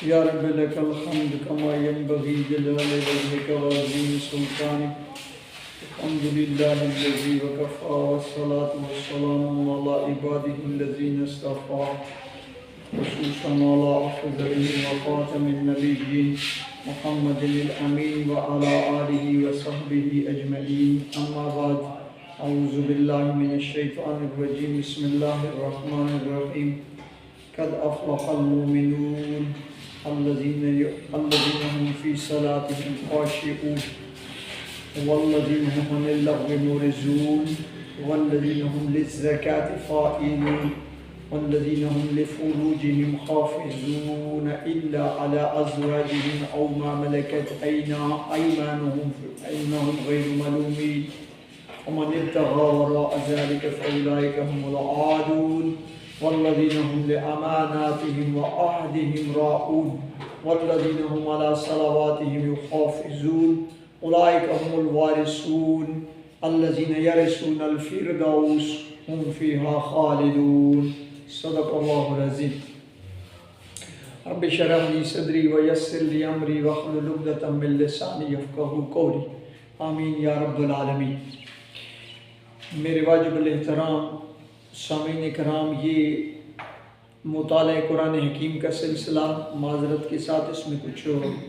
یا رب لک الحمد کما ینبغی جلال وجهک وعظیم سلطانک الحمد للہ الذی وکفی والصلاة والسلام علی عباده الذین اصطفی خصوصا علی افضلهم وخاتم النبیین محمد الامین وعلی آلہ وصحبہ اجمعین اما بعد اعوذ باللہ من الشیطان الرجیم بسم اللہ الرحمن الرحیم قد افلح المؤمنون الذين هم في صلاتهم خاشعون والذين هم عن اللغو معرضون والذين هم للزكاة فاعلون والذين هم لفروجهم حافظون إلا على أزواجهم أو ما ملكت أيمانهم فإنهم غير ملومين ومن ابتغى وراء ذلك فأولئك هم العادون والذين هم لأماناتهم وعهدهم راعون والذين هم على صلواتهم يحافظون أولئك هم الوارثون الذين يرثون الفردوس هم فيها خالدون صدق الله العظيم رب اشرح لي صدري ويسر لي أمري واحلل عقدة من لساني يفقهوا قولي آمین یا رب العالمین۔ میرے واجب الاحترام سامعین کرام، یہ مطالعہ قرآن حکیم کا سلسلہ معذرت کے ساتھ اس میں کچھ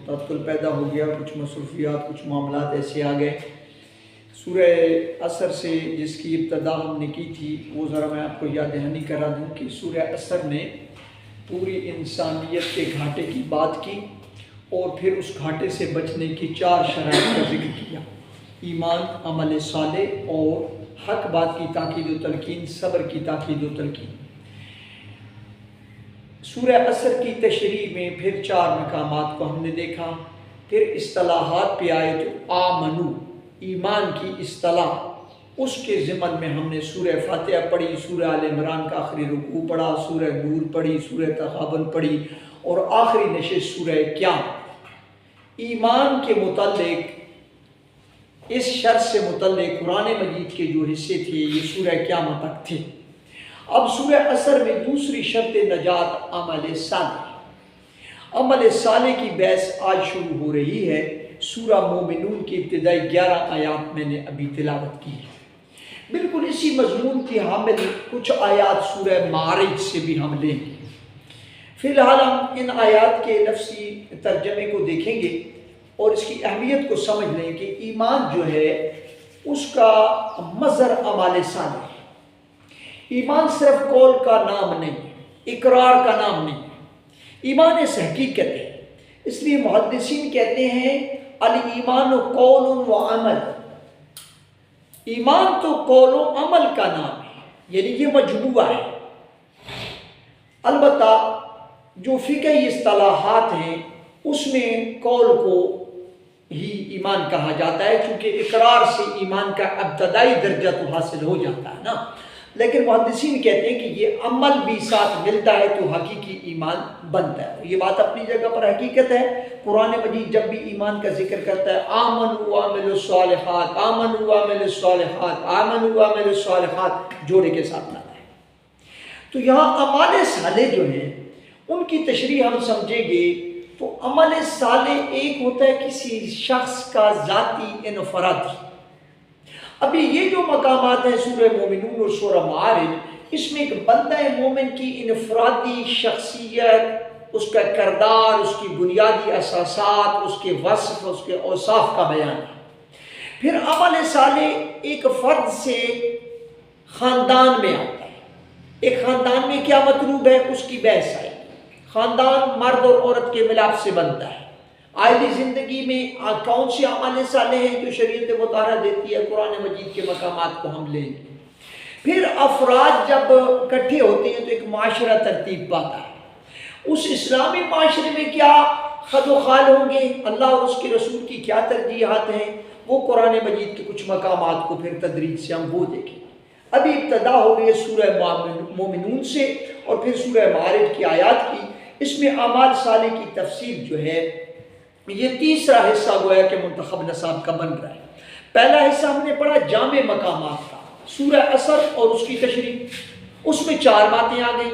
تعطل پیدا ہو گیا، کچھ مصروفیات، کچھ معاملات ایسے آ گئے۔ سورہ عصر سے جس کی ابتدا ہم نے کی تھی وہ ذرا میں آپ کو یاد دہانی کرا دوں کہ سورہ عصر نے پوری انسانیت کے گھاٹے کی بات کی اور پھر اس گھاٹے سے بچنے کی 4 شرائط کا ذکر کیا: ایمان، عمل صالح اور حق بات کی تاکید و تلقین، صبر کی تاکید و تلقین۔ سورہ عصر کی تشریح میں پھر 4 مقامات کو ہم نے دیکھا، پھر اصطلاحات پہ آئے تو آمنو، ایمان کی اصطلاح، اس کے ضمن میں ہم نے سورہ فاتحہ پڑھی، سورہ آل عمران کا آخری رکوع پڑھا، سورہ نور پڑھی، سورہ تغابن پڑھی اور آخری نشست سورہ قیامت۔ ایمان کے متعلق، اس شرط سے متعلق قرآن مجید کے جو حصے تھے یہ سورہ قیامت تک تھے۔ اب سورہ عصر میں دوسری شرط نجات عمل صالح۔ عمل صالح کی بحث آج شروع ہو رہی ہے۔ سورہ مومنون کی ابتدائی 11 آیات میں نے ابھی تلاوت کی ہے۔ بالکل اسی مضمون کی حامل کچھ آیات سورہ معارج سے بھی ہم لیں گے۔ فی الحال ہم ان آیات کے لفظی ترجمے کو دیکھیں گے اور اس کی اہمیت کو سمجھ لیں کہ ایمان جو ہے اس کا مظہر اعمال صالح ہے۔ ایمان صرف قول کا نام نہیں، اقرار کا نام نہیں، ایمان اس حقیقت ہے۔ اس لیے محدثین کہتے ہیں الایمان قول و عمل، ایمان تو قول و عمل کا نام ہے، یعنی یہ مجموعہ ہے۔ البتہ جو فقہی اصطلاحات ہیں اس میں قول کو ہی ایمان کہا جاتا ہے، چونکہ اقرار سے ایمان کا ابتدائی درجہ تو حاصل ہو جاتا ہے نا، لیکن محدثین کہتے ہیں کہ یہ عمل بھی ساتھ ملتا ہے تو حقیقی ایمان بنتا ہے۔ یہ بات اپنی جگہ پر حقیقت ہے۔ قرآن مجید جب بھی ایمان کا ذکر کرتا ہے آمنوا وعملوا الصالحات، آمنوا وعملوا الصالحات، آمنوا وعملوا الصالحات جوڑے کے ساتھ لاتا ہے۔ تو یہاں اعمال صالح جو ہیں ان کی تشریح ہم سمجھیں گے تو عمل صالح ایک ہوتا ہے کسی شخص کا ذاتی انفرادی۔ ابھی یہ جو مقامات ہیں سورہ مومنون اور سورہ معارج، اس میں ایک بندہ مومن کی انفرادی شخصیت، اس کا کردار، اس کی بنیادی اساسات، اس کے وصف، اس کے اوصاف کا بیان ہے۔ پھر عمل صالح ایک فرد سے خاندان میں آتا ہے۔ ایک خاندان میں کیا مطلوب ہے اس کی بحث آئی۔ خاندان مرد اور عورت کے ملاپ سے بنتا ہے۔ آئلی زندگی میں کون سے عمل صالح ہیں جو شریعت مطالعہ دیتی ہے، قرآن مجید کے مقامات کو ہم لیں گے۔ پھر افراد جب اکٹھے ہوتے ہیں تو ایک معاشرہ ترتیب پاتا ہے۔ اس اسلامی معاشرے میں کیا خد و خال ہوں گے، اللہ اور اس کے رسول کی کیا ترجیحات ہیں، وہ قرآن مجید کے کچھ مقامات کو پھر تدریج سے ہم وہ دیکھیں۔ ابھی ابتدا ہو رہی ہے سورہ مومنون سے اور پھر سورہ معارج کی آیات کی۔ اس میں اعمال صالح کی تفصیل جو ہے یہ تیسرا حصہ گویا کہ منتخب نصاب کا بن رہا ہے۔ پہلا حصہ ہم نے پڑھا جامع مقامات کا، سورہ عصر اور اس کی تشریح، اس میں 4 باتیں آ گئی۔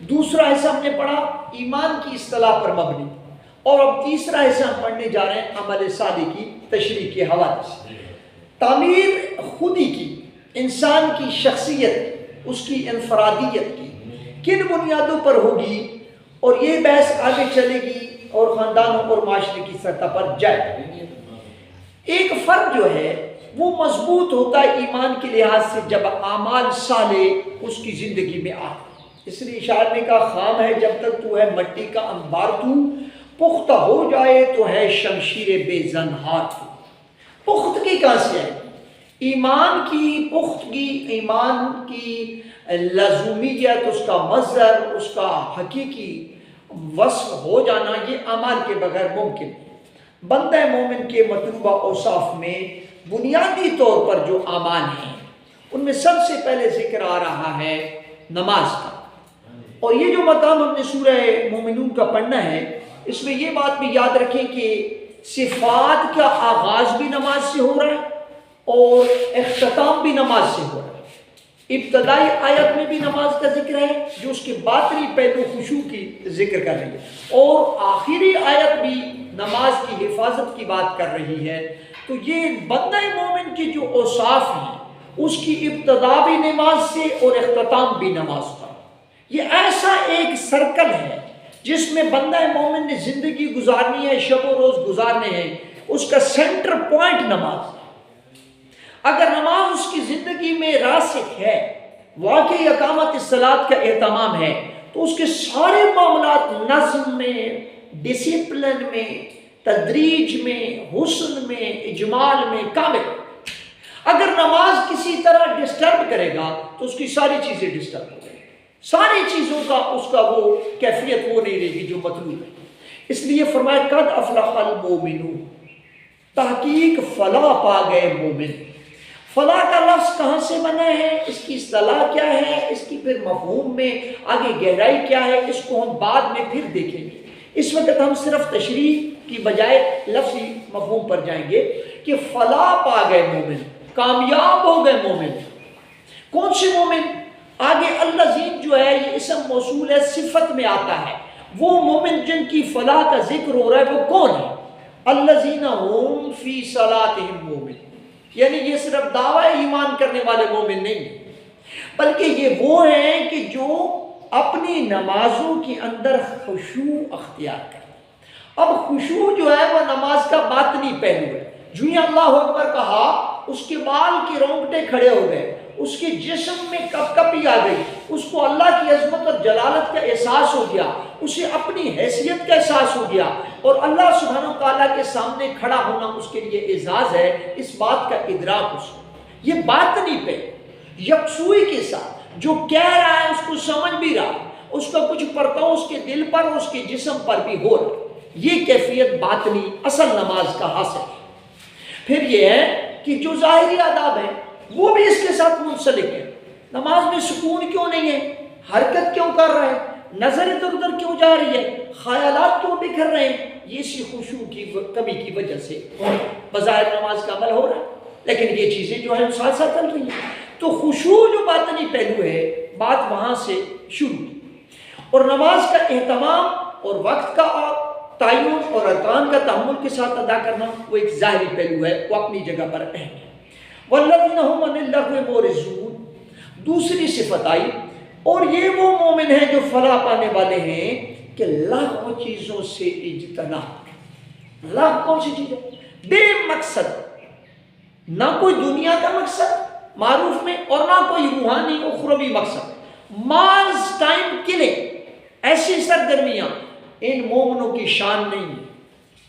دوسرا حصہ ہم نے پڑھا ایمان کی اصطلاح پر مبنی، اور اب تیسرا حصہ ہم پڑھنے جا رہے ہیں عمل صالح کی تشریح کے حوالے سے۔ تعمیر خودی کی، انسان کی شخصیت، اس کی انفرادیت کی کن بنیادوں پر ہوگی، اور یہ بحث آگے چلے گی اور خاندانوں اور معاشرے کی سطح پر جائے گی۔ ایک فرد جو ہے وہ مضبوط ہوتا ہے ایمان کے لحاظ سے جب اعمال صالح اس کی زندگی میں آتے ہیں۔ اس لیے شاعر نے کہا خام ہے جب تک تو ہے مٹی کا انبار، تو پختہ ہو جائے تو ہے شمشیر بے زنہار۔ تو پختگی کہاں سے ہے؟ ایمان کی پختگی، ایمان کی لزومیت، اس کا مظہر، اس کا حقیقی وصف ہو جانا، یہ اعمال کے بغیر ممکن ہے۔ بندہ مومن کے مطلوبہ اوصاف میں بنیادی طور پر جو اعمال ہیں ان میں سب سے پہلے ذکر آ رہا ہے نماز کا، اور یہ جو مقام ہم نے سورہ مومنون کا پڑھنا ہے، اس میں یہ بات بھی یاد رکھیں کہ صفات کا آغاز بھی نماز سے ہو رہا ہے اور اختتام بھی نماز سے ہو رہا ہے۔ ابتدائی آیت میں بھی نماز کا ذکر ہے جو اس کے باطنی پہلو خشوع کی ذکر کر رہی ہے، اور آخری آیت بھی نماز کی حفاظت کی بات کر رہی ہے۔ تو یہ بندہ مومن کے جو اوصاف ہیں اس کی ابتدا بھی نماز سے اور اختتام بھی نماز کا۔ یہ ایسا ایک سرکل ہے جس میں بندہ مومن نے زندگی گزارنی ہے، شب و روز گزارنے ہیں، اس کا سینٹر پوائنٹ نماز ہے۔ اگر نماز اس کی زندگی میں راسخ ہے، واقعی اقامت الصلاۃ کا اہتمام ہے، تو اس کے سارے معاملات نظم میں، ڈسپلن میں، تدریج میں، حسن میں، اجمال میں کامل۔ اگر نماز کسی طرح ڈسٹرب کرے گا تو اس کی ساری چیزیں ڈسٹرب ہو جائیں گی، ساری چیزوں کا اس کا وہ کیفیت وہ نہیں رہے گی جو مطلوب ہے۔ اس لیے فرمایا قد افلح المؤمنون، تحقیق فلاح پا گئے مومن۔ فلاح کا لفظ کہاں سے بنا ہے، اس کی اصطلاح کیا ہے، اس کی پھر مفہوم میں آگے گہرائی کیا ہے، اس کو ہم بعد میں پھر دیکھیں گے۔ اس وقت ہم صرف تشریح کی بجائے لفظی مفہوم پر جائیں گے کہ فلاح پا گئے مومن، کامیاب ہو گئے مومن۔ کون سے مومن؟ آگے الذین جو ہے یہ اسم موصول ہے، صفت میں آتا ہے۔ وہ مومن جن کی فلاح کا ذکر ہو رہا ہے وہ کون ہے؟ الذین هم فی صلاتہم مومن، یعنی یہ صرف دعوی ایمان کرنے والے مومن نہیں، بلکہ یہ وہ ہیں کہ جو اپنی نمازوں کے اندر خشوع اختیار کریں۔ اب خشوع جو ہے وہ نماز کا باطنی پہلو ہے۔ جو ہی اللہ اکبر کہا اس کے بال کے رونگٹے کھڑے ہو گئے، اس کے جسم میں کپ کپی آ گئی، اس کو اللہ کی عظمت اور جلالت کا احساس ہو گیا، اسے اپنی حیثیت کا احساس ہو گیا، اور اللہ سبحانہ وتعالیٰ کے سامنے کھڑا ہونا اس کے لیے اعزاز ہے، اس بات کا ادراک اس کو۔ یہ باطنی پہ یکسوئی کے ساتھ جو کہہ رہا ہے اس کو سمجھ بھی رہا ہے، اس کا کچھ پرتاؤ اس کے دل پر اور اس کے جسم پر بھی ہو رہا ہے، یہ کیفیت باطنی اصل نماز کا حاصل ہے۔ پھر یہ ہے کہ جو ظاہری آداب ہیں وہ بھی اس کے ساتھ منسلک ہے۔ نماز میں سکون کیوں نہیں ہے، حرکت کیوں کر رہا ہے، نظر ادھر ادھر کیوں جا رہی ہے، خیالات کیوں بکھر رہے ہیں، یہ اسی خشوع کی کمی کی وجہ سے بظاہر نماز کا عمل ہو رہا ہے، لیکن یہ چیزیں جو ہیں ساتھ ساتھ چل رہی ہیں۔ تو خشوع جو باطنی پہلو ہے، بات وہاں سے شروع کی، اور نماز کا اہتمام اور وقت کا تعین اور ارکان کا تحمل کے ساتھ ادا کرنا وہ ایک ظاہری پہلو ہے، وہ اپنی جگہ پر اہم ہے۔ وَالَّذِينَ هُمْ عَنِ اللَّغْوِ مُعْرِضُونَ، دوسری صفت آئی، اور یہ وہ مومن ہیں جو فلاح پانے والے ہیں کہ لغو چیزوں سے اجتناب۔ لغو کون سی چیز ہے؟ بے مقصد، نہ کوئی دنیا کا مقصد معروف میں اور نہ کوئی روحانی اخروی مقصد، ماز ٹائم کلنگ، ایسی سرگرمیاں ان مومنوں کی شان نہیں ہے۔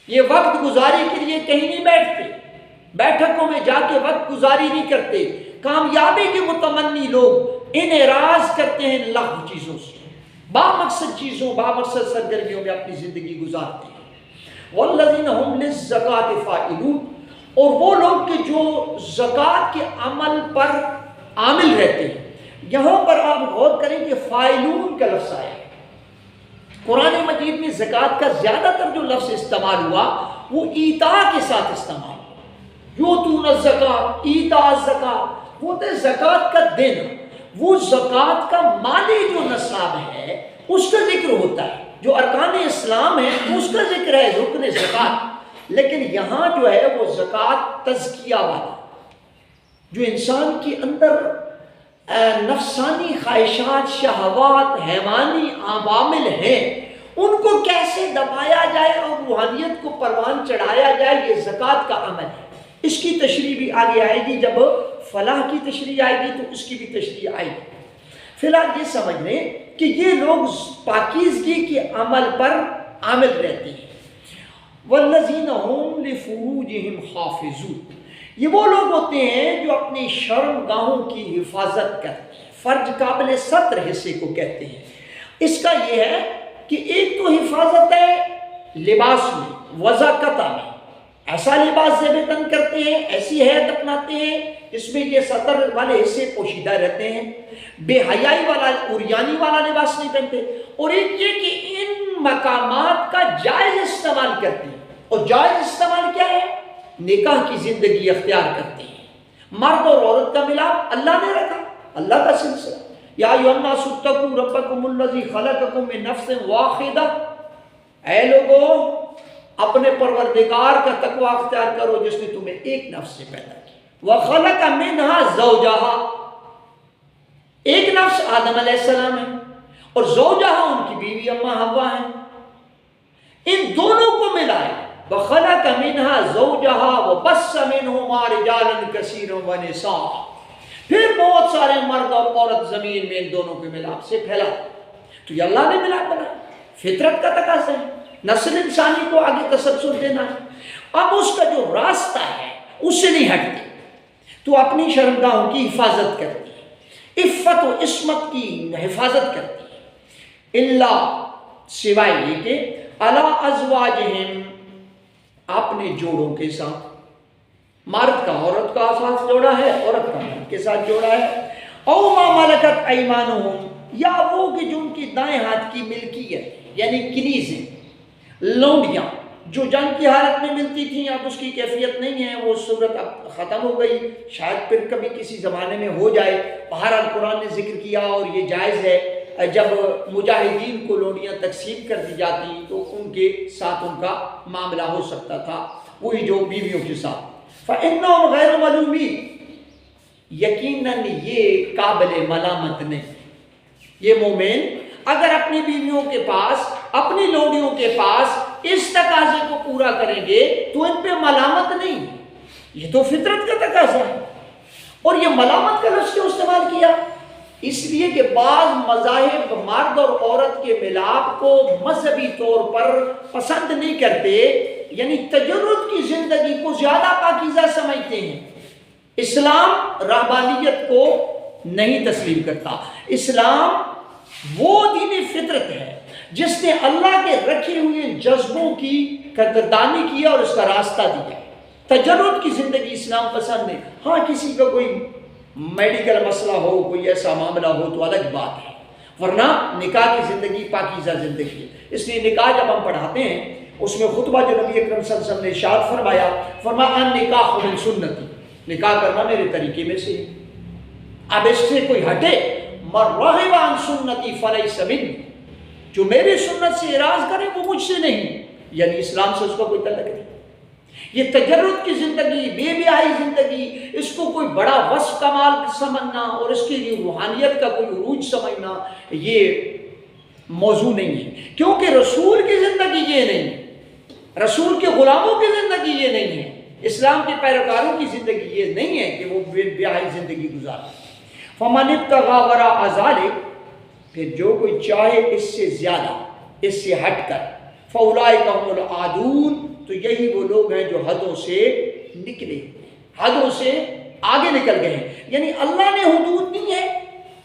یہ وقت گزاری کے لیے کہیں نہیں بیٹھتے، بیٹھکوں میں جا کے وقت گزاری نہیں کرتے۔ کامیابی کے متمنی لوگ انحراز کرتے ہیں لغو چیزوں سے، بامقصد چیزوں، بامقصد سرگرمیوں میں اپنی زندگی گزارتے ہیں۔ والذین هم للزکاۃ فاعلون، اور وہ لوگ کہ جو زکوٰۃ کے عمل پر عامل رہتے ہیں۔ یہاں پر آپ غور کریں کہ فاعلون کا لفظ آیا ہے۔ قرآن مجید میں زکوٰۃ کا زیادہ تر جو لفظ استعمال ہوا وہ ایتاء کے ساتھ استعمال ہوا۔ یؤتون الزکاۃ، ایتاء الزکاۃ، وہ تو زکوٰۃ کا دینا۔ وہ زکوٰۃ کا مالی جو نصاب ہے اس کا ذکر ہوتا ہے، جو ارکان اسلام ہے اس کا ذکر ہے، رکن زکوٰۃ۔ لیکن یہاں جو ہے وہ زکوٰۃ تزکیہ والا، جو انسان کے اندر نفسانی خواہشات، شہوات، حیوانی عوامل ہیں، ان کو کیسے دبایا جائے اور روحانیت کو پروان چڑھایا جائے، یہ زکوٰۃ کا عمل ہے۔ اس کی تشریح بھی آگے آئے گی، جب فلاح کی تشریح آئے گی تو اس کی بھی تشریح آئے گی۔ فی الحال یہ سمجھ لیں کہ یہ لوگ پاکیزگی کے عمل پر عامل رہتے ہیں۔ والذین هم لفروجہم حافظون، یہ وہ لوگ ہوتے ہیں جو اپنی شرم گاہوں کی حفاظت کرتے ہیں۔ فرج قابل ستر حصے کو کہتے ہیں۔ اس کا یہ ہے کہ ایک تو حفاظت ہے لباس میں، وضاقتہ میں، ایسا لباس زیب تن کرتے ہیں، ایسی حیت اپناتے ہیں جس میں یہ سطر والے حصے پوشیدہ رہتے ہیں، بے حیائی والا، عریانی والا لباس نہیں پہنتے۔ اور ایک یہ کہ ان مقامات کا جائز استعمال کرتے ہیں، اور جائز استعمال کیا ہے؟ نکاح کی زندگی اختیار کرتے ہیں۔ مرد اور عورت کا ملاپ اللہ نے رکھا، اللہ کا سلسلہ۔ یا ایھا الناس اتقوا ربکم الذی خلقکم من نفس واحدہ، اے لوگو اپنے پروردگار کا تقوی اختیار کرو جس نے تمہیں ایک نفس سے پیدا کیا۔ وَخَلَقَ مِنْهَا زَوْجَهَا، ایک نفس آدم علیہ السلام ہے، اور زوجہا ان کی بیوی اما حوا ہے۔ ان دونوں کو ملائے، وَخَلَقَ مِنْهَا زَوْجَهَا وَبَثَّ مِنْهُمَا رِجَالًا كَثِيرًا وَنِسَاءً، پھر بہت سارے مرد اور عورت زمین میں ان دونوں کے ملاپ سے پھیلا۔ تو یہ اللہ نے ملاپ بنایا، فطرت کا تقاضا ہے، نسل انسانی کو آگے تسلسل دینا ہے۔ اب اس کا جو راستہ ہے اس سے نہیں ہٹتے، تو اپنی شرمگاہوں کی حفاظت کرتی ہے، عفت و عصمت کی حفاظت کرتی ہے، اللہ سوائے یہ کہ علی ازواجہم، اپنے جوڑوں کے ساتھ، مرد کا عورت کا ساتھ جوڑا ہے، عورت کا مرد کے ساتھ جوڑا ہے، او ما ملکت ایمانہم، یا وہ کہ جو ان کی دائیں ہاتھ کی ملکیت یعنی کنیزیں، لونڈیاں جو جنگ کی حالت میں ملتی تھیں، اب اس کی کیفیت نہیں ہے، وہ صورت اب ختم ہو گئی، شاید پھر کبھی کسی زمانے میں ہو جائے۔ بہرحال قرآن نے ذکر کیا اور یہ جائز ہے، جب مجاہدین کو لونڈیاں تقسیم کر دی جاتی تو ان کے ساتھ ان کا معاملہ ہو سکتا تھا، وہی جو بیویوں کے ساتھ۔ فَإِنَّهُمْ غَيْرُ مَلُومِينَ، یقیناً یہ قابل ملامت نہیں۔ یہ مومن اگر اپنی بیویوں کے پاس، اپنی لونڈیوں کے پاس اس تقاضے کو پورا کریں گے تو ان پہ ملامت نہیں، یہ تو فطرت کا تقاضا ہے۔ اور یہ ملامت کا لفظ کیوں استعمال کیا؟ اس لیے کہ بعض مذاہب مرد اور عورت کے ملاپ کو مذہبی طور پر پسند نہیں کرتے، یعنی تجرد کی زندگی کو زیادہ پاکیزہ سمجھتے ہیں۔ اسلام رہبانیت کو نہیں تسلیم کرتا۔ اسلام وہ دین فطرت ہے جس نے اللہ کے رکھے ہوئے جذبوں کی قدردانی کیا اور اس کا راستہ دیا۔ تجرد کی زندگی اسلام پسند نہیں۔ ہاں کسی کا کوئی میڈیکل مسئلہ ہو، کوئی ایسا معاملہ ہو تو الگ بات ہے، ورنہ نکاح کی زندگی پاکیزہ زندگی ہے۔ اس لیے نکاح جب ہم پڑھاتے ہیں اس میں خطبہ جو نبی اکرم صلی اللہ علیہ وسلم نے ارشاد فرمایا النکاح من سنتی، نکاح کرنا میرے طریقے میں سے ہے۔ اب اس سے کوئی ہٹے، من رغب عن سنتی فلیس منی، جو میری سنت سے اعراض کرے وہ مجھ سے نہیں، یعنی اسلام سے اس کا کوئی تعلق نہیں۔ یہ تجرد کی زندگی، بے بیاہی زندگی، اس کو کوئی بڑا وصف کمال سمجھنا اور اس کے لیے روحانیت کا کوئی عروج سمجھنا، یہ موضوع نہیں ہے، کیونکہ رسول کی زندگی یہ نہیں ہے، رسول کے غلاموں کی زندگی یہ نہیں ہے، اسلام کے پیروکاروں کی زندگی یہ نہیں ہے کہ وہ بے بیاہی زندگی گزارے۔ فمن ابتغى وراء ذلك، پھر جو کوئی چاہے اس سے زیادہ، اس سے ہٹ کر، فاولئک هم العادون، تو یہی وہ لوگ ہیں جو حدوں سے نکلے، حدوں سے آگے نکل گئے ہیں، یعنی اللہ نے حدود دی ہے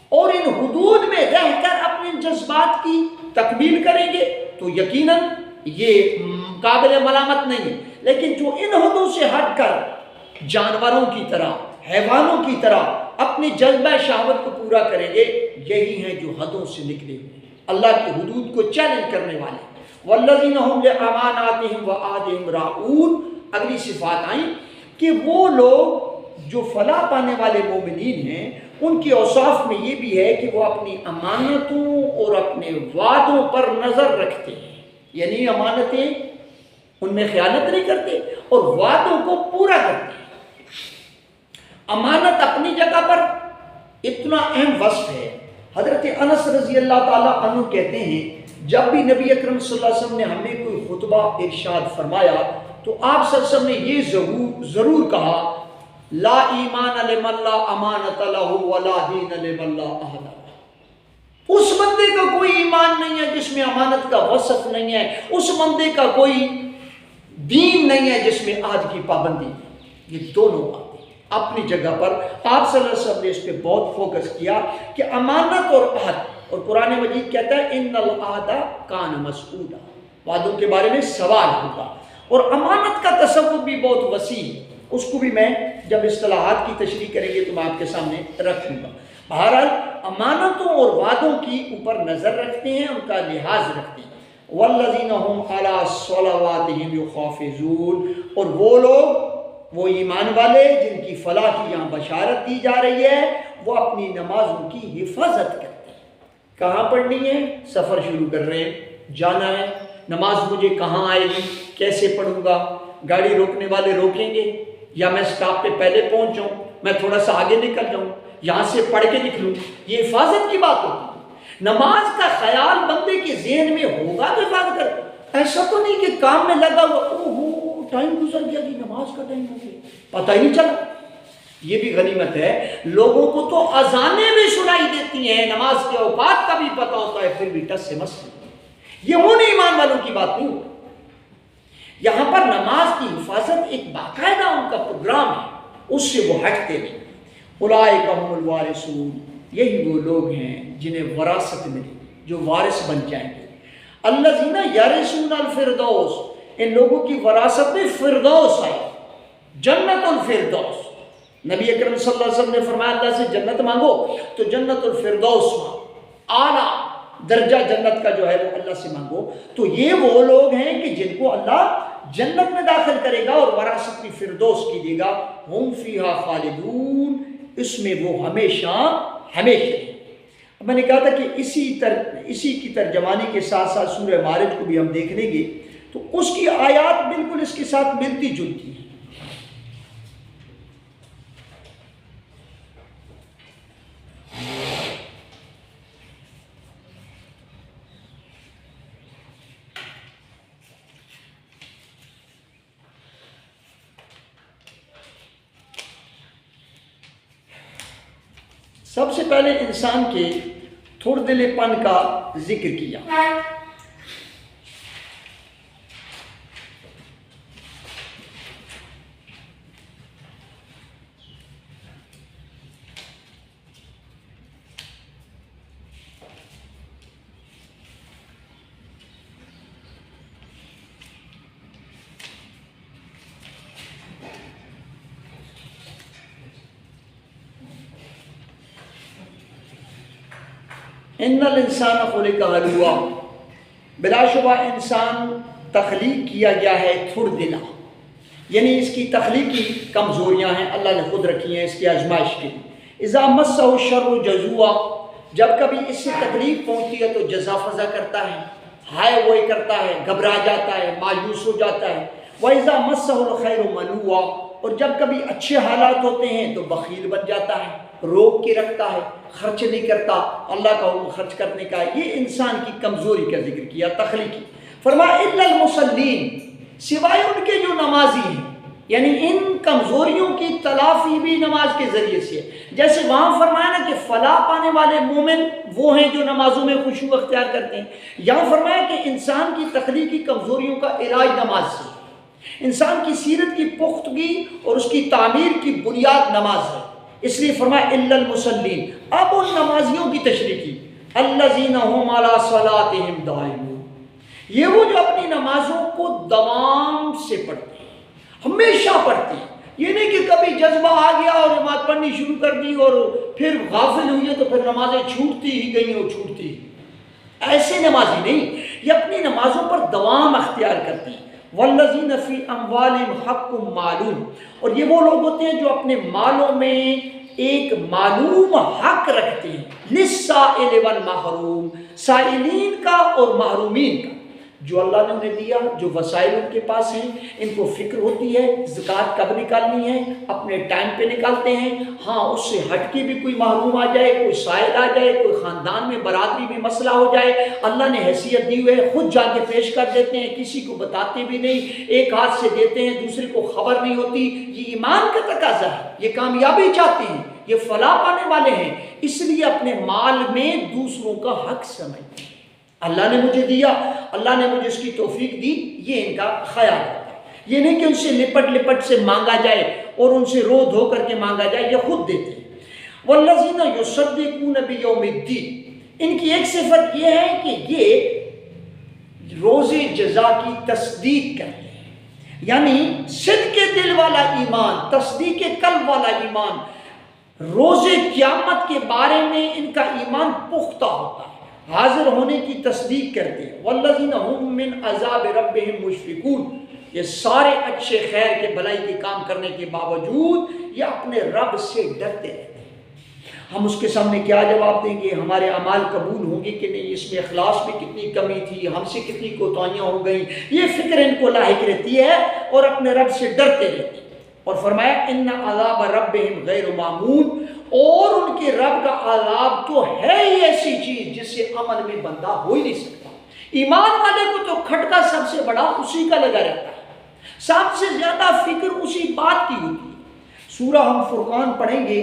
اور ان حدود میں رہ کر اپنے جذبات کی تکمیل کریں گے تو یقیناً یہ قابل ملامت نہیں ہے۔ لیکن جو ان حدوں سے ہٹ کر جانوروں کی طرح، حیوانوں کی طرح اپنی جذبہ شہوت کو پورا کریں گے، یہی ہیں جو حدوں سے نکلے ہوئے، اللہ کی حدود کو چیلنج کرنے والے۔ والذین هم لاماناتهم وعہدہم راعون، اگلی صفات آئیں کہ وہ لوگ جو فلاح پانے والے مومنین ہیں ان کی اوصاف میں یہ بھی ہے کہ وہ اپنی امانتوں اور اپنے وعدوں پر نظر رکھتے ہیں، یعنی امانتیں ان میں خیانت نہیں کرتے اور وعدوں کو پورا کرتے ہیں۔ امانت اپنی جگہ پر اتنا اہم وصف ہے، حضرت انس رضی اللہ تعالیٰ عنہ کہتے ہیں جب بھی نبی اکرم صلی اللہ علیہ وسلم نے ہمیں کوئی خطبہ ارشاد فرمایا تو آپ صلی اللہ علیہ وسلم نے یہ ضرور کہا، لا ایمان لمن لا امانت لہ ولا دین لمن لا عہد لہ۔ اس بندے کا کوئی ایمان نہیں ہے جس میں امانت کا وصف نہیں ہے، اس بندے کا کوئی دین نہیں ہے جس میں عہد کی پابندی ہے۔ یہ دونوں باتیں اپنی جگہ پر آپ صلی اللہ علیہ وسلم نے اس پہ بہت فوکس کیا کہ امانت اور عہد، اور قرآن مجید کہتا ہے ان العہد کان مسئولا، وعدوں کے بارے میں سوال ہوگا، اور امانت کا تصور بھی بہت وسیع ہے، اس کو بھی میں جب اصطلاحات کی تشریح کریں گے تو میں آپ کے سامنے رکھوں گا۔ بہرحال امانتوں اور وعدوں کی اوپر نظر رکھتے ہیں، ان کا لحاظ رکھتے ہیں۔ والذین هم علی صلواتہم یحافظون، اور وہ لوگ، وہ ایمان والے جن کی فلاح کی یہاں بشارت دی جا رہی ہے، وہ اپنی نمازوں کی حفاظت کرتے ہیں۔ کہاں پڑھنی ہے؟ سفر شروع کر رہے ہیں، جانا ہے، نماز مجھے کہاں آئے گی، کیسے پڑھوں گا، گاڑی روکنے والے روکیں گے یا میں سٹاپ پہ پہلے پہنچ جاؤں، میں تھوڑا سا آگے نکل جاؤں، یہاں سے پڑھ کے نکلوں، یہ حفاظت کی بات ہوتی ہے۔ نماز کا خیال بندے کے ذہن میں ہوگا تو حفاظت کرتا، ایسا تو نہیں کہ کام میں لگا ہوا اوہو ٹائم گزر گیا جی، نماز کا ٹائم ہو گیا، پتہ ہی نہیں چلا۔ یہ بھی غنیمت ہے، لوگوں کو تو اذانیں بھی سنائی دیتی ہیں، نماز کے اوقات کا بھی پتہ ہوتا ہے، پھر بھی ٹس سے مس نہیں۔ یہ ان ایمان والوں کی بات نہیں ہوتی۔ یہاں پر نماز کی حفاظت ایک باقاعدہ ان کا پروگرام ہے، اس سے وہ ہٹتے نہیں۔ اولئک هم الوارثون، یہی وہ لوگ ہیں جنہیں وراثت ملی، جو وارث بن جائیں گے۔ الذین یرثون الفردوس، ان لوگوں کی وراثت میں فردوس آئی، جنت الفردوس۔ نبی اکرم صلی اللہ علیہ وسلم نے فرمایا اللہ سے جنت مانگو تو جنت الفردوس مانگو، اعلیٰ درجہ جنت کا جو ہے وہ اللہ سے مانگو۔ تو یہ وہ لوگ ہیں کہ جن کو اللہ جنت میں داخل کرے گا اور وراثت بھی فردوس کی دے گا، ہم فیہا خالدون، اس میں وہ ہمیشہ ہمیشہ۔ میں نے کہا تھا کہ اسی کی ترجمانی کے ساتھ ساتھ سورہ معارج کو بھی ہم دیکھ لیں گے تو اس کی آیات بالکل اس کے ساتھ ملتی جلتی ہیں۔ سب سے پہلے انسان کے تھوڑ دلے پن کا ذکر کیا۔ ان الانسان خلق ہلوعا، بلا شبہ انسان تخلیق کیا گیا ہے تھوڑ دلا، یعنی اس کی تخلیقی کمزوریاں ہیں، اللہ نے خود رکھی ہیں اس کی آزمائش کے لیے۔ اذا مسہ الشر جزوعا، جب کبھی اس سے تکلیف پہنچتی ہے تو جزا فضا کرتا ہے، ہائے ہوئے کرتا ہے، گھبرا جاتا ہے، مایوس ہو جاتا ہے۔ وَإِذَا مَسَّهُ الْخَيْرُ مَنُوعًا، اور جب کبھی اچھے حالات ہوتے ہیں تو بخیل بن جاتا ہے، روک کے رکھتا ہے، خرچ نہیں کرتا، اللہ کا حکم خرچ کرنے کا۔ یہ انسان کی کمزوری کا ذکر کیا تخلیقی۔ فرمایا اِلَّا الْمُصَلِّينَ، سوائے ان کے جو نمازی ہیں، یعنی ان کمزوریوں کی تلافی بھی نماز کے ذریعے سے ہے۔ جیسے وہاں فرمایا نا کہ فلاح پانے والے مومن وہ ہیں جو نمازوں میں خشوع اختیار کرتے ہیں، یہاں فرمایا کہ انسان کی تخلیقی کمزوریوں کا علاج نماز سے، انسان کی سیرت کی پختگی اور اس کی تعمیر کی بنیاد نماز ہے، اس لیے فرمایا الا المصلین۔ اب ان نمازیوں کی تشریح کی، الذین هم علی صلاتهم دائمون، یہ وہ جو اپنی نمازوں کو دوام سے پڑھتے ہیں، ہمیشہ پڑھتے ہیں، یہ نہیں کہ کبھی جذبہ آ گیا اور نماز پڑھنی شروع کر دی اور پھر غافل ہوئی ہے تو پھر نمازیں چھوٹتی ہی گئیں اور چھوٹتی ہی۔ ایسے نمازی نہیں، یہ اپنی نمازوں پر دوام اختیار کرتے ہیں۔ وَالَّذِينَ فِي أَمْوَالِهِمْ حَقٌّ مَعْلُومٌ، اور یہ وہ لوگ ہوتے ہیں جو اپنے مالوں میں ایک معلوم حق رکھتے ہیں، للسائل والمحروم، سائلین کا اور محرومین کا۔ جو اللہ نے انہیں دیا، جو وسائل ان کے پاس ہیں، ان کو فکر ہوتی ہے زکوٰۃ کب نکالنی ہے، اپنے ٹائم پہ نکالتے ہیں۔ ہاں اس سے ہٹ کے بھی کوئی محروم آ جائے، کوئی سائل آ جائے، کوئی خاندان میں برادری میں مسئلہ ہو جائے، اللہ نے حیثیت دی ہوئے خود جا کے پیش کر دیتے ہیں، کسی کو بتاتے بھی نہیں، ایک ہاتھ سے دیتے ہیں دوسرے کو خبر نہیں ہوتی۔ یہ ایمان کا تقاضا ہے، یہ کامیابی چاہتے ہیں، یہ فلاح پانے والے ہیں، اس لیے اپنے مال میں دوسروں کا حق سمجھتے ہیں۔ اللہ نے مجھے دیا، اللہ نے مجھے اس کی توفیق دی، یہ ان کا خیال ہوتا ہے۔ یہ نہیں کہ ان سے لپٹ سے مانگا جائے اور ان سے رو دھو کر کے مانگا جائے، یہ خود دیتے ہیں۔ والذین یصدقون بیوم الدین، ان کی ایک صفت یہ ہے کہ یہ روز جزا کی تصدیق کرتے ہیں، یعنی صدق دل والا ایمان، تصدیق قلب والا ایمان، روز قیامت کے بارے میں ان کا ایمان پختہ ہوتا ہے، حاضر ہونے کی تصدیق کرتے ہیں۔ والذین هم من عذاب ربهم مشفقون، یہ سارے اچھے خیر کے بھلائی کے کام کرنے کے باوجود یہ اپنے رب سے ڈرتے رہتے ہیں۔ ہم اس کے سامنے کیا جواب دیں گے؟ ہمارے اعمال قبول ہوں گے کہ نہیں، اس میں اخلاص میں کتنی کمی تھی، ہم سے کتنی کوتاہیاں ہو گئیں، یہ فکر ان کو لاحق رہتی ہے اور اپنے رب سے ڈرتے رہتے ہیں۔ اور فرمایا ان عذاب ربهم غیر مامون، اور ان کے رب کا عذاب تو ہے ہی ایسی چیز جس سے امن میں بندہ ہو ہی نہیں سکتا۔ ایمان والے کو تو کھٹکا سب سے بڑا اسی کا لگا رہتا ہے، سب سے زیادہ فکر اسی بات کی ہوتی ہے۔ سورہ ہم فرقان پڑھیں گے،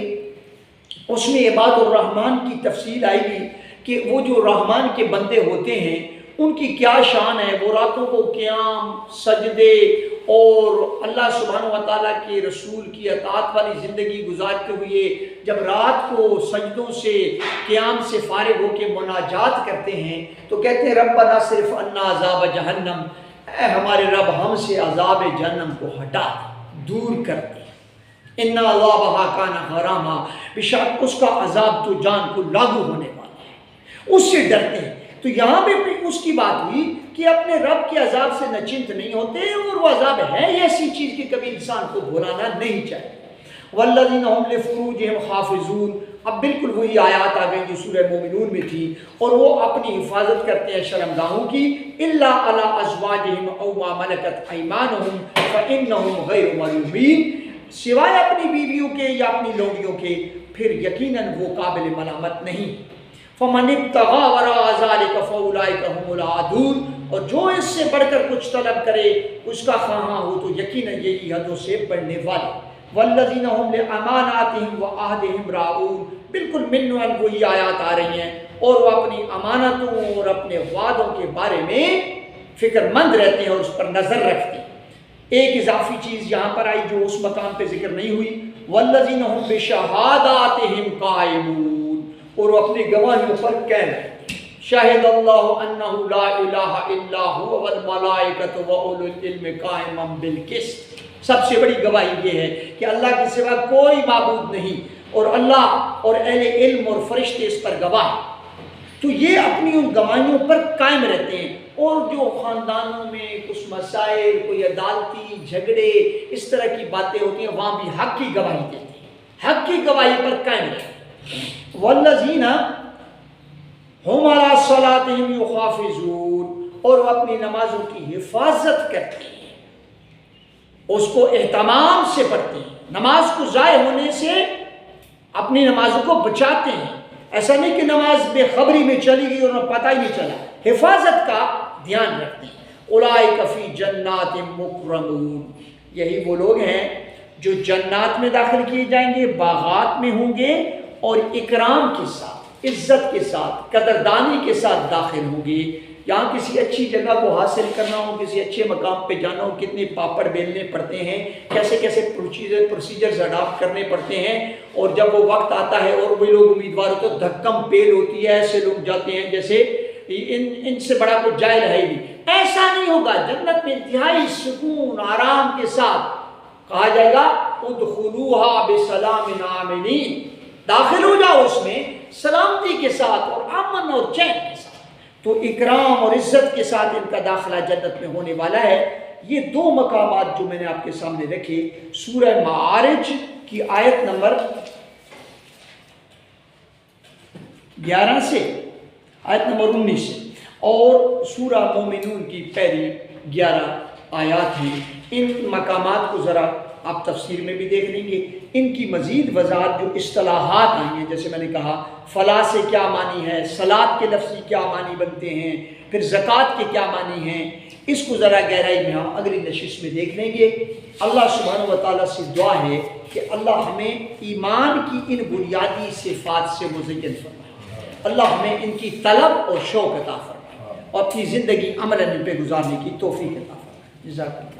اس میں عباد الرحمن کی تفصیل آئے گی کہ وہ جو رحمان کے بندے ہوتے ہیں ان کی کیا شان ہے۔ وہ راتوں کو قیام، سجدے اور اللہ سبحانہ و تعالیٰ کے رسول کی اطاعت والی زندگی گزارتے ہوئے جب رات کو سجدوں سے قیام سے فارغ ہو کے مناجات کرتے ہیں تو کہتے ہیں ربنا صرف عنا عذاب جہنم، اے ہمارے رب ہم سے عذاب جہنم کو ہٹا دور کر دے، ان عذابها کان غراما، بے شک اس کا عذاب تو جان کو لاگو ہونے والا ہے، اس سے ڈرتے ہیں۔ تو یہاں بھی اس کی بات ہوئی کہ اپنے رب کے عذاب سے نچنت نہیں ہوتے، اور وہ عذاب ہے ایسی چیز کہ کبھی انسان کو بھلانا نہیں چاہیے۔ والذین هم لفروجهم حافظون، اب بالکل وہی آیات آ گئی جو سورہ مومنون میں تھی، اور وہ اپنی حفاظت کرتے ہیں شرمگاہوں کی، الا علی ازواجہم او ما ملکت ایمانہم فانہم غیر ملومین، سوائے اپنی بیویوں کے یا اپنی لونڈیوں کے، پھر یقیناً وہ قابل ملامت نہیں۔ فمن ابتغى وراء ذلك فاولئک هم العادون، اور جو اس سے بڑھ کر کچھ طلب کرے اس کا خواہاں ہو تو یقیناً یہی حدوں سے بڑھنے والے۔ والذین هم لاماناتهم وعہدهم راعون، بالکل من وہی آیات آ رہی ہیں، اور وہ اپنی امانتوں اور اپنے وعدوں کے بارے میں فکر مند رہتے ہیں اور اس پر نظر رکھتے ہیں۔ ایک اضافی چیز یہاں پر آئی جو اس مقام پہ ذکر نہیں ہوئی، والذین هم بشہاداتهم قائمون، اور وہ اپنی گواہیوں پر قائم رہتے ہیں۔ شاہد اللہ انہ لا الہ الا هو والملائکۃ واولو العلم قائما بالقسط، سب سے بڑی گواہی یہ ہے کہ اللہ کے سوا کوئی معبود نہیں، اور اللہ اور اہل علم اور فرشتے اس پر گواہ ہیں۔ تو یہ اپنی ان گواہیوں پر قائم رہتے ہیں، اور جو خاندانوں میں کچھ مسائل، کوئی عدالتی جھگڑے اس طرح کی باتیں ہوتی ہیں وہاں بھی حق کی گواہی دیتے ہیں، حق کی گواہی پر قائم رہتے ہیں۔ والذین هم علی صلاتهم یحافظون، اور وہ اپنی نمازوں کی حفاظت کرتے ہیں، اس کو اہتمام سے پڑھتے ہیں، نماز کو ضائع ہونے سے اپنی نمازوں کو بچاتے ہیں۔ ایسا نہیں کہ نماز بے خبری میں چلی گئی اور پتہ ہی نہیں چلا، حفاظت کا دھیان رکھتے ہیں۔ اولئک فی جنات مکرمون، یہی وہ لوگ ہیں جو جنات میں داخل کیے جائیں گے، باغات میں ہوں گے، اور اکرام کے ساتھ، عزت کے ساتھ، قدردانی کے ساتھ داخل ہوں گے۔ یہاں کسی اچھی جگہ کو حاصل کرنا ہو، کسی اچھے مقام پہ جانا ہو، کتنے پاپڑ بیلنے پڑتے ہیں، کیسے کیسے پروسیجرز اڈاپٹ کرنے پڑتے ہیں، اور جب وہ وقت آتا ہے اور وہی لوگ امیدوار ہوتے ہیں تو دھکم پیل ہوتی ہے، ایسے لوگ جاتے ہیں جیسے ان سے بڑا کچھ جائل ہے ہی نہیں۔ ایسا نہیں ہوگا، جنت میں انتہائی سکون آرام کے ساتھ کہا جائے گا ادخلوها بسلام آمنین، داخل ہو جاؤ اس میں سلامتی کے ساتھ اور امن اور چین کے ساتھ۔ تو اکرام اور عزت کے ساتھ ان کا داخلہ جنت میں ہونے والا ہے۔ یہ دو مقامات جو میں نے آپ کے سامنے رکھے، سورہ معارج کی آیت نمبر 11 سے آیت نمبر 19 سے، اور سورہ مومنون کی پہلی 11 آیات ہیں۔ ان مقامات کو ذرا آپ تفسیر میں بھی دیکھ لیں گے۔ ان کی مزید وضاحت جو اصطلاحات آئی ہیں، جیسے میں نے کہا فلاح سے کیا معنی ہے، صلاۃ کے لفظی کیا معنی بنتے ہیں، پھر زکوٰۃ کے کیا معنی ہیں، اس کو ذرا گہرائی میں ہم اگلی نشست میں دیکھ لیں گے۔ اللہ سبحانہ و تعالیٰ سے دعا ہے کہ اللہ ہمیں ایمان کی ان بنیادی صفات سے مزین فرمائے، اللہ ہمیں ان کی طلب اور شوق عطا فرمائے، اور اپنی زندگی عملاً ان پہ گزارنے کی توفیق عطا فرمائے۔ جزاک اللہ۔